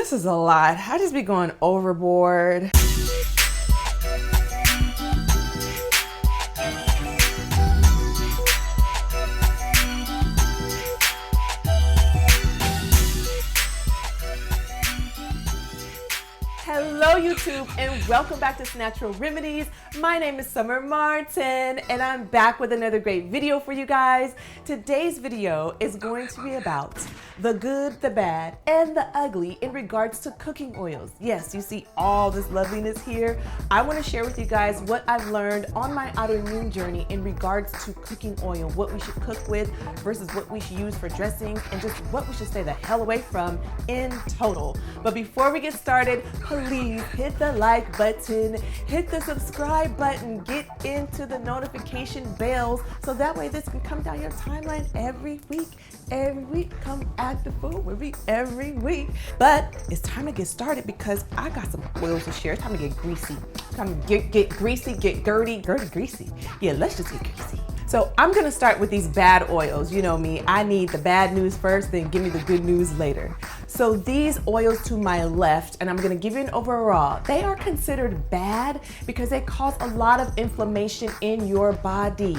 This is a lot. I just be going overboard. Hello YouTube and welcome back to Snatural Remedies. My name is Summer Martin and I'm back with another great video for you guys. Today's video is going to be about the good, the bad, and the ugly in regards to cooking oils. Yes, you see all this loveliness here. I want to share with you guys what I've learned on my autoimmune journey in regards to cooking oil, what we should cook with versus what we should use for dressing, and just what we should stay the hell away from in total. But before we get started, please hit the like button, hit the subscribe button, get into the notification bells so that way this can come down your timeline every week. Every week, come at the food with me every week. But it's time to get started because I got some oils to share. It's time to get greasy. It's time to get greasy, get girty, greasy. Yeah, let's just get greasy. So I'm gonna start with these bad oils. You know me, I need the bad news first, then give me the good news later. So these oils to my left, and I'm gonna give you an overall, they are considered bad because they cause a lot of inflammation in your body.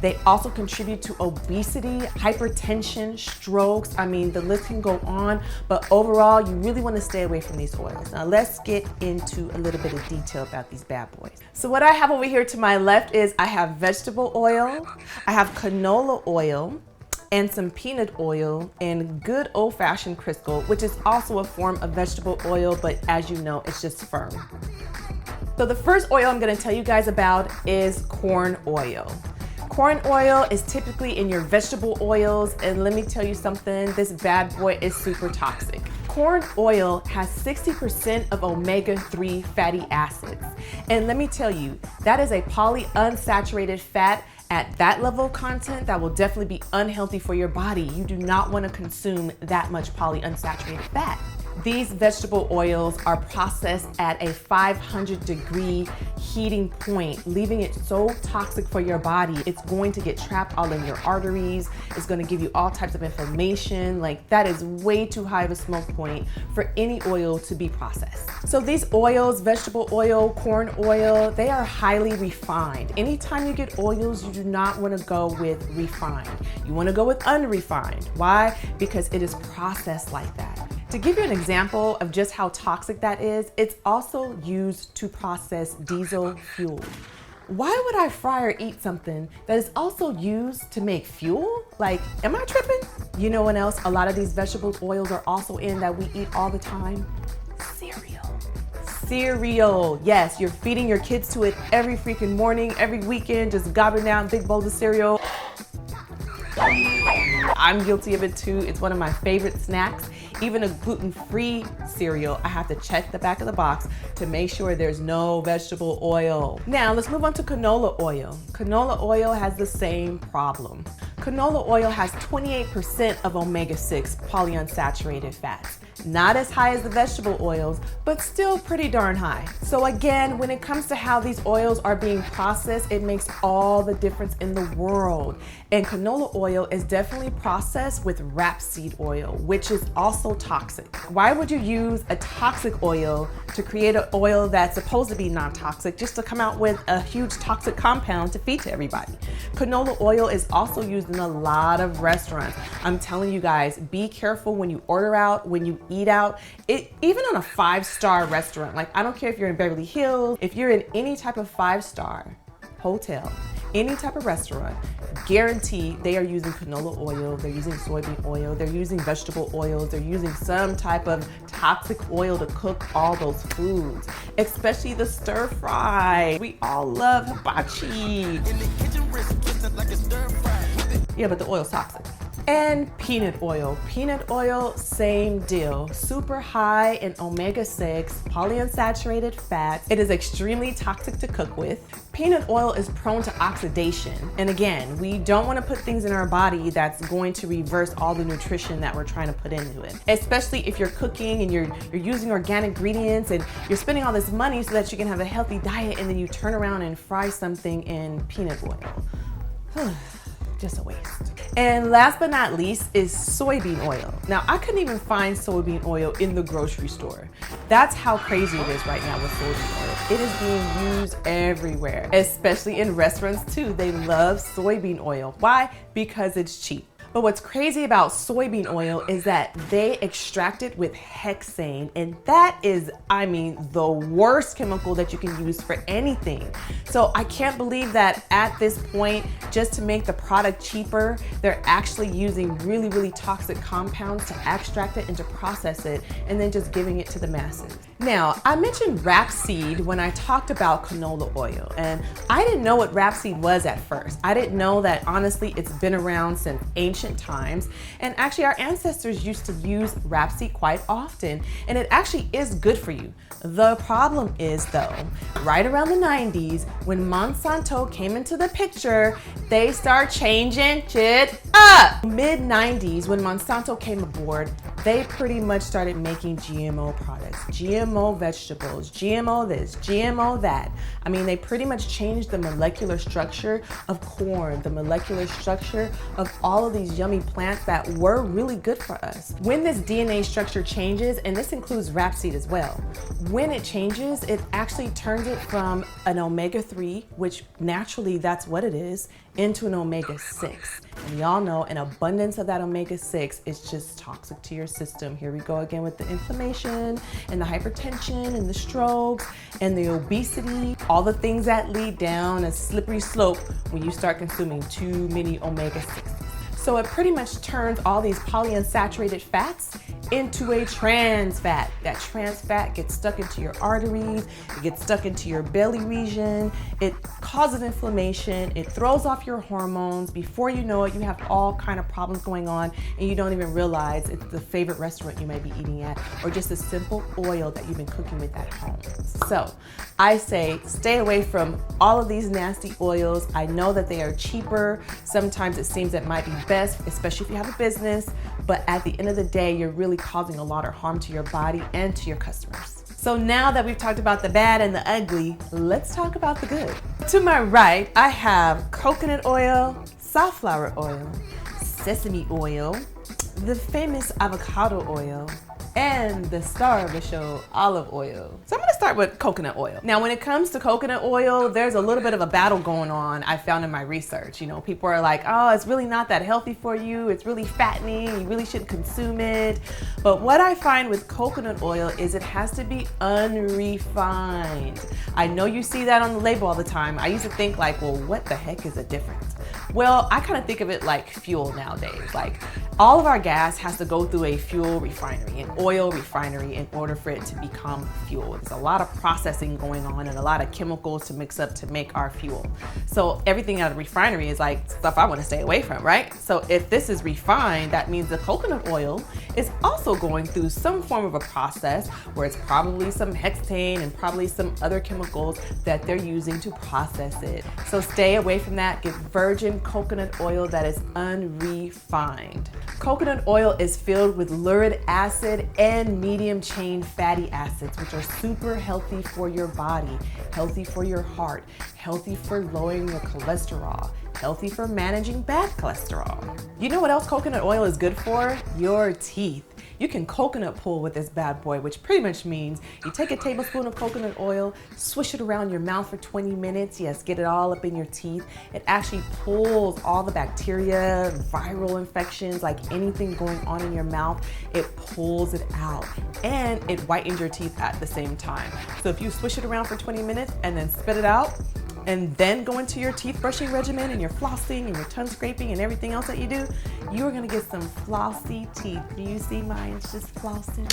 They also contribute to obesity, hypertension, strokes. I mean, the list can go on, but overall, you really wanna stay away from these oils. Now let's get into a little bit of detail about these bad boys. So what I have over here to my left is I have vegetable oil, I have canola oil, and some peanut oil, and good old-fashioned Crisco, which is also a form of vegetable oil, but as you know, it's just firm. So the first oil I'm gonna tell you guys about is corn oil. Corn oil is typically in your vegetable oils, and let me tell you something, this bad boy is super toxic. Corn oil has 60% of omega-3 fatty acids. And let me tell you, that is a polyunsaturated fat. At that level of content, that will definitely be unhealthy for your body. You do not want to consume that much polyunsaturated fat. These vegetable oils are processed at a 500-degree heating point, leaving it so toxic for your body. It's going to get trapped all in your arteries. It's going to give you all types of inflammation. Like, that is way too high of a smoke point for any oil to be processed. So these oils, vegetable oil, corn oil, they are highly refined. Anytime you get oils, you do not want to go with refined. You want to go with unrefined. Why? Because it is processed like that. To give you an example of just how toxic that is, it's also used to process diesel fuel. Why would I fry or eat something that is also used to make fuel? Like, am I tripping? You know what else a lot of these vegetable oils are also in that we eat all the time? Cereal. Cereal. Yes, you're feeding your kids to it every freaking morning, every weekend, just gobbling down big bowls of cereal. I'm guilty of it too. It's one of my favorite snacks. Even a gluten-free cereal, I have to check the back of the box to make sure there's no vegetable oil. Now let's move on to canola oil. Canola oil has the same problem. Canola oil has 28% of omega-6 polyunsaturated fats. Not as high as the vegetable oils, but still pretty darn high. So again, when it comes to how these oils are being processed, it makes all the difference in the world. And canola oil is definitely processed with rapeseed oil, which is also toxic. Why would you use a toxic oil to create an oil that's supposed to be non-toxic just to come out with a huge toxic compound to feed to everybody? Canola oil is also used in a lot of restaurants. I'm telling you guys, be careful when you order out, when you eat out. Even on a 5-star restaurant, like I don't care if you're in Beverly Hills, if you're in any type of 5-star hotel, any type of restaurant, guarantee they are using canola oil, they're using soybean oil, they're using vegetable oils, they're using some type of toxic oil to cook all those foods, especially the stir fry. We all love hibachi. Yeah, but the oil's toxic. And peanut oil. Peanut oil, same deal. Super high in omega-6, polyunsaturated fats. It is extremely toxic to cook with. Peanut oil is prone to oxidation. And again, we don't want to put things in our body that's going to reverse all the nutrition that we're trying to put into it. Especially if you're cooking and you're using organic ingredients and you're spending all this money so that you can have a healthy diet, and then you turn around and fry something in peanut oil. just a waste. And last but not least is soybean oil. Now, I couldn't even find soybean oil in the grocery store. That's how crazy it is right now with soybean oil. It is being used everywhere, especially in restaurants too. They love soybean oil. Why? Because it's cheap. But what's crazy about soybean oil is that they extract it with hexane, and that is, I mean, the worst chemical that you can use for anything. So I can't believe that at this point, just to make the product cheaper, they're actually using really, really toxic compounds to extract it and to process it, and then just giving it to the masses. Now, I mentioned rapeseed when I talked about canola oil, and I didn't know what rapeseed was at first. I didn't know that, honestly, it's been around since ancient times, and actually our ancestors used to use rapeseed quite often, and it actually is good for you. The problem is though, right around the 90s, when Monsanto came into the picture, they start changing shit up. Mid-90s, when Monsanto came aboard, they pretty much started making GMO products, GMO vegetables, GMO this, GMO that. I mean, they pretty much changed the molecular structure of corn, the molecular structure of all of these yummy plants that were really good for us. When this DNA structure changes, and this includes rapeseed as well, when it changes, it actually turns it from an omega-3, which naturally that's what it is, into an omega-6. And y'all know an abundance of that omega-6 is just toxic to your system. Here we go again with the inflammation and the hypertension and the strokes and the obesity, all the things that lead down a slippery slope when you start consuming too many omega-6s. So it pretty much turns all these polyunsaturated fats into a trans fat. That trans fat gets stuck into your arteries, it gets stuck into your belly region, it causes inflammation, it throws off your hormones. Before you know it, you have all kind of problems going on and you don't even realize it's the favorite restaurant you might be eating at, or just a simple oil that you've been cooking with at home. So I say stay away from all of these nasty oils. I know that they are cheaper. Sometimes it seems it might be best, especially if you have a business, but at the end of the day, you're really causing a lot of harm to your body and to your customers. So now that we've talked about the bad and the ugly, let's talk about the good. To my right, I have coconut oil, safflower oil, sesame oil, the famous avocado oil, and the star of the show, olive oil. So I'm gonna start with coconut oil. Now, when it comes to coconut oil, there's a little bit of a battle going on, I found in my research. You know, people are like, oh, it's really not that healthy for you. It's really fattening. You really shouldn't consume it. But what I find with coconut oil is it has to be unrefined. I know you see that on the label all the time. I used to think like, well, what the heck is the difference? Well, I kind of think of it like fuel nowadays. Like, all of our gas has to go through a fuel refinery, an oil refinery, in order for it to become fuel. There's a lot of processing going on and a lot of chemicals to mix up to make our fuel. So everything out of the refinery is like stuff I want to stay away from, right? So if this is refined, that means the coconut oil is also going through some form of a process where it's probably some hexane and probably some other chemicals that they're using to process it. So stay away from that. Get virgin coconut oil that is unrefined. Coconut oil is filled with lauric acid and medium chain fatty acids, which are super healthy for your body, healthy for your heart, healthy for lowering your cholesterol, healthy for managing bad cholesterol. You know what else coconut oil is good for? Your teeth. You can coconut pull with this bad boy, which pretty much means you take a tablespoon of coconut oil, swish it around your mouth for 20 minutes. Yes, get it all up in your teeth. It actually pulls all the bacteria, viral infections, like anything going on in your mouth, it pulls it out. And it whitens your teeth at the same time. So if you swish it around for 20 minutes and then spit it out, and then go into your teeth brushing regimen and your flossing and your tongue scraping and everything else that you do, you are gonna get some flossy teeth. Do you see mine? It's just flossing.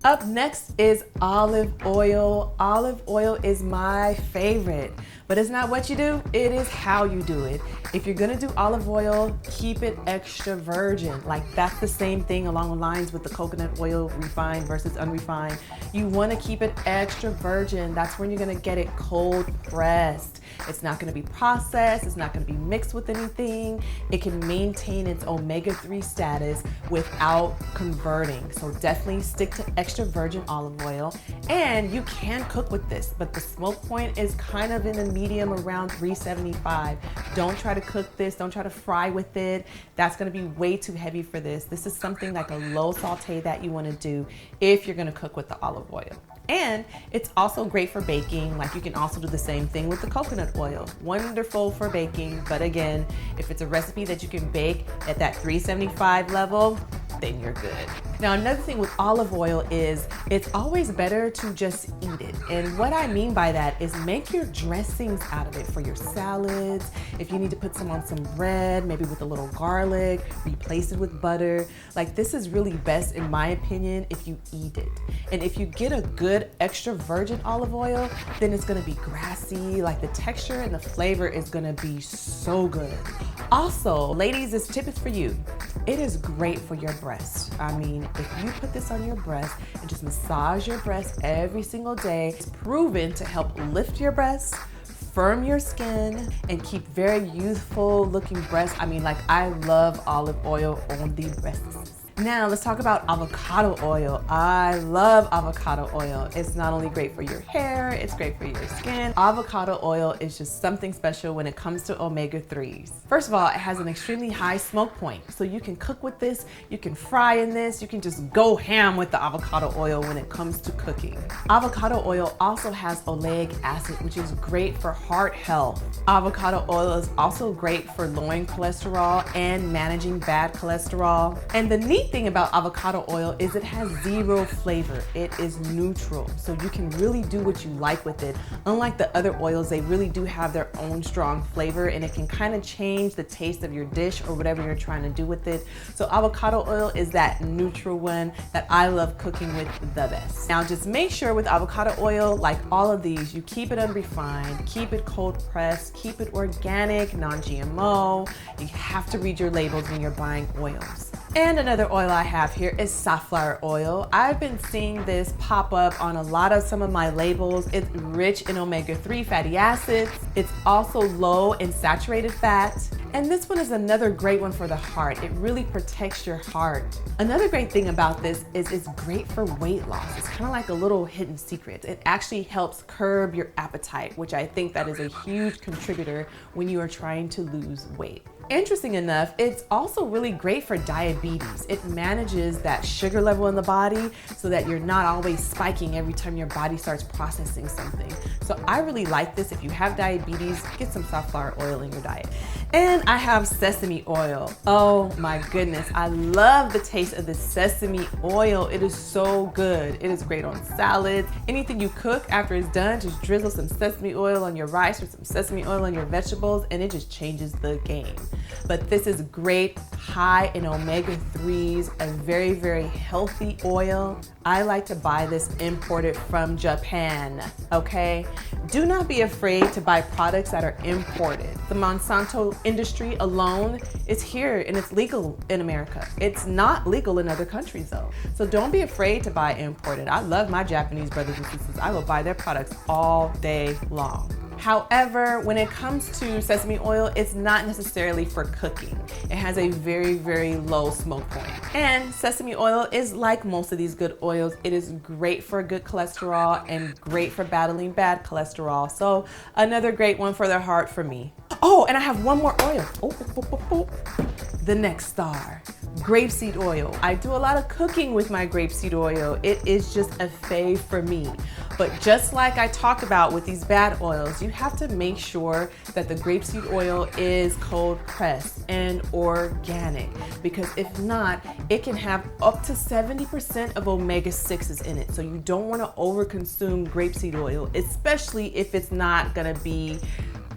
Up next is olive oil. Olive oil is my favorite, but it's not what you do, it is how you do it. If you're gonna do olive oil, keep it extra virgin. Like, that's the same thing along the lines with the coconut oil, refined versus unrefined. You wanna keep it extra virgin. That's when you're gonna get it cold pressed. It's not gonna be processed, it's not gonna be mixed with anything. It can maintain its omega-3 status without converting. So definitely stick to extra extra virgin olive oil, and you can cook with this, but the smoke point is kind of in a medium around 375. Don't try to cook this, don't try to fry with it. That's gonna be way too heavy for this. This is something like a low saute that you wanna do if you're gonna cook with the olive oil. And it's also great for baking. Like, you can also do the same thing with the coconut oil. Wonderful for baking, but again, if it's a recipe that you can bake at that 375 level, then you're good. Now, another thing with olive oil is it's always better to just eat it. And what I mean by that is make your dressings out of it for your salads. If you need to put some on some bread, maybe with a little garlic, replace it with butter. Like, this is really best, in my opinion, if you eat it. And if you get a good extra virgin olive oil, then it's gonna be grassy. Like, the texture and the flavor is gonna be so good. Also, ladies, this tip is for you. It is great for your breast. I mean, if you put this on your breast and just massage your breast every single day, it's proven to help lift your breasts, firm your skin, and keep very youthful looking breasts. I mean, like, I love olive oil on the breasts. Now let's talk about avocado oil. I love avocado oil. It's not only great for your hair, it's great for your skin. Avocado oil is just something special when it comes to omega-3s. First of all, it has an extremely high smoke point. So you can cook with this, you can fry in this, you can just go ham with the avocado oil when it comes to cooking. Avocado oil also has oleic acid, which is great for heart health. Avocado oil is also great for lowering cholesterol and managing bad cholesterol. And the neat thing about avocado oil is it has zero flavor. It is neutral, so you can really do what you like with it. Unlike the other oils, they really do have their own strong flavor, and it can kind of change the taste of your dish or whatever you're trying to do with it. So avocado oil is that neutral one that I love cooking with the best. Now, just make sure with avocado oil, like all of these, you keep it unrefined, keep it cold pressed, keep it organic, non-GMO. You have to read your labels when you're buying oils. And another oil I have here is safflower oil. I've been seeing this pop up on a lot of some of my labels. It's rich in omega-3 fatty acids. It's also low in saturated fat. And this one is another great one for the heart. It really protects your heart. Another great thing about this is it's great for weight loss. It's kind of like a little hidden secret. It actually helps curb your appetite, which I think that is a huge contributor when you are trying to lose weight. Interesting enough, it's also really great for diabetes. It manages that sugar level in the body so that you're not always spiking every time your body starts processing something. So I really like this. If you have diabetes, get some safflower oil in your diet. And I have sesame oil. Oh my goodness, I love the taste of the sesame oil. It is so good. It is great on salads. Anything you cook after it's done, just drizzle some sesame oil on your rice or some sesame oil on your vegetables, and it just changes the game. But this is great, high in omega-3s, a very, very healthy oil. I like to buy this imported from Japan, okay? Do not be afraid to buy products that are imported. The Monsanto industry alone is here and it's legal in America. It's not legal in other countries though. So don't be afraid to buy imported. I love my Japanese brothers and sisters. I will buy their products all day long. However, when it comes to sesame oil, it's not necessarily for cooking. It has a very, very low smoke point. And sesame oil is like most of these good oils. It is great for good cholesterol and great for battling bad cholesterol. So another great one for the heart for me. Oh, and I have one more oil. The next star. Grapeseed oil. I do a lot of cooking with my grapeseed oil. It is just a fave for me. But just like I talked about with these bad oils, you have to make sure that the grapeseed oil is cold pressed and organic, because if not, it can have up to 70% of omega-6s in it. So you don't want to overconsume grapeseed oil, especially if it's not gonna be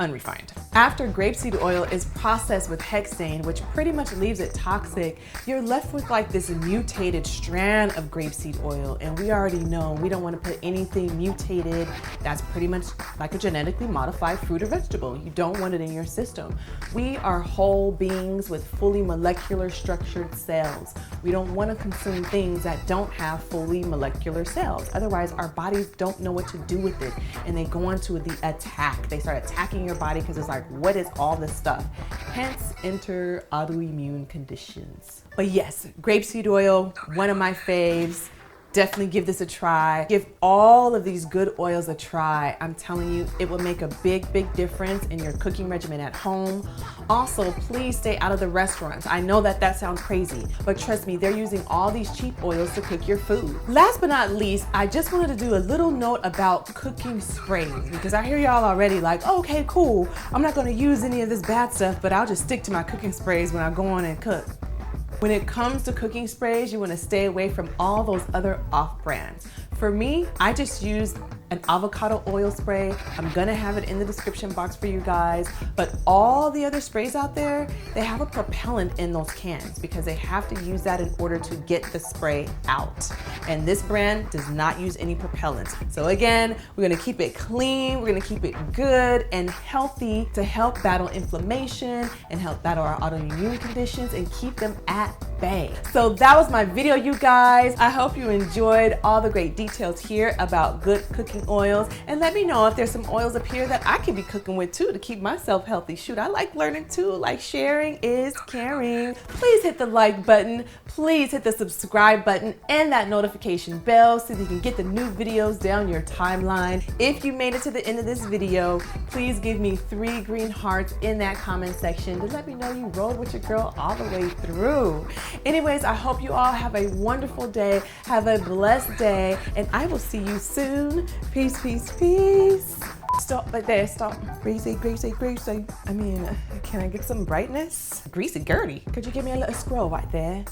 unrefined. After grapeseed oil is processed with hexane, which pretty much leaves it toxic, you're left with like this mutated strand of grapeseed oil. And we already know we don't want to put anything mutated that's pretty much like a genetically modified fruit or vegetable. You don't want it in your system. We are whole beings with fully molecular structured cells. We don't want to consume things that don't have fully molecular cells. Otherwise, our bodies don't know what to do with it and they go into the attack. They start attacking your body because it's like, what is all this stuff? Hence, enter autoimmune conditions. But yes, grapeseed oil, one of my faves. definitely give this a try. Give all of these good oils a try. I'm telling you, it will make a big, big difference in your cooking regimen at home. Also, please stay out of the restaurants. I know that sounds crazy, but trust me, they're using all these cheap oils to cook your food. Last but not least, I just wanted to do a little note about cooking sprays, because I hear y'all already like, oh, okay, cool. I'm not gonna use any of this bad stuff, but I'll just stick to my cooking sprays when I go on and cook. When it comes to cooking sprays, you wanna stay away from all those other off-brands. For me, I just use an avocado oil spray. I'm gonna have it in the description box for you guys, but all the other sprays out there, they have a propellant in those cans because they have to use that in order to get the spray out. And this brand does not use any propellants. So again, we're gonna keep it clean, we're gonna keep it good and healthy to help battle inflammation and help battle our autoimmune conditions and keep them at bay. So that was my video, you guys. I hope you enjoyed all the great details here about good cooking oils, and let me know if there's some oils up here that I could be cooking with too to keep myself healthy. Shoot, I like learning too. Like, sharing is caring. Please hit the like button, please hit the subscribe button and that notification bell so that you can get the new videos down your timeline. If you made it to the end of this video, please give me 3 green hearts in that comment section to let me know you rolled with your girl all the way through. Anyways, I hope you all have a wonderful day, have a blessed day, and I will see you soon. Peace, peace, peace. Stop right there, stop. Greasy, greasy, greasy. I mean, can I get some brightness? Greasy, Gertie. Could you give me a little scroll right there?